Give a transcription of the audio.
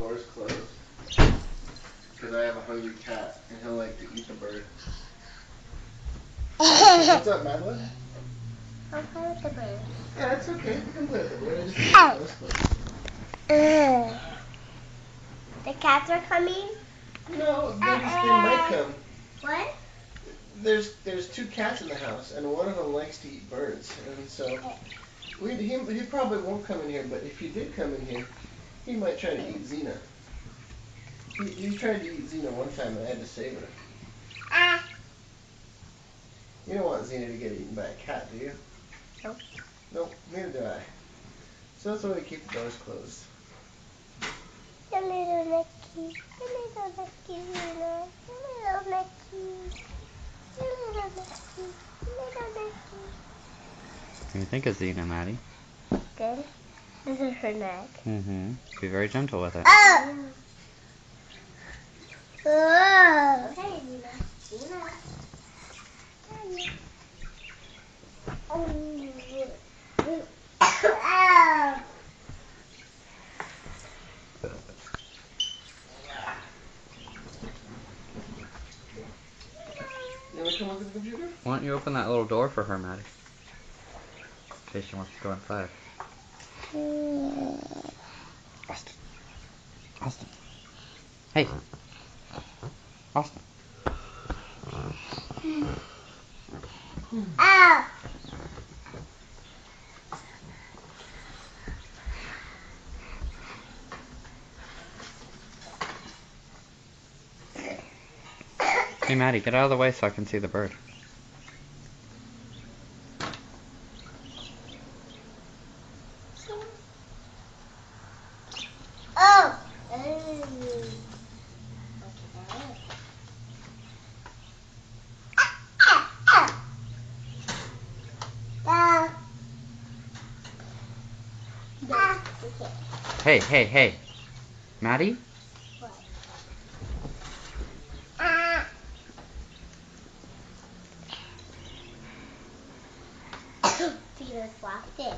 doors closed. Because I have a hungry cat, and he'll like to eat the bird. What's up, Madeline? I'll play with the bird. Yeah, it's okay. You can play with the bird. I just keep the doors closed. The cats are coming? No, they might come. What? There's 2 cats in the house, and one of them likes to eat birds, and so he probably won't come in here. But if he did come in here, he might try to eat Xena. He tried to eat Xena one time, and I had to save her. You don't want Xena to get eaten by a cat, do you? Nope. Nope, neither do I. So that's why we keep the doors closed. The little Mickey. The little Mickey, Xena. The little Mickey. The little Mickey. The little Mickey. What do you think of Xena, Maddie? Good. This is her neck. Mm-hmm. Be very gentle with it. Oh! Oh! Okay, Xena. Xena. Oh. You want to come look at the computer? Why don't you open that little door for her, Maddie? In case she wants to go inside. Austin. Austin. Hey. Austin. Ow! Hey, Maddie, get out of the way so I can see the bird. Oh! Hey, hey, hey. Maddie? What? Tina's walked in.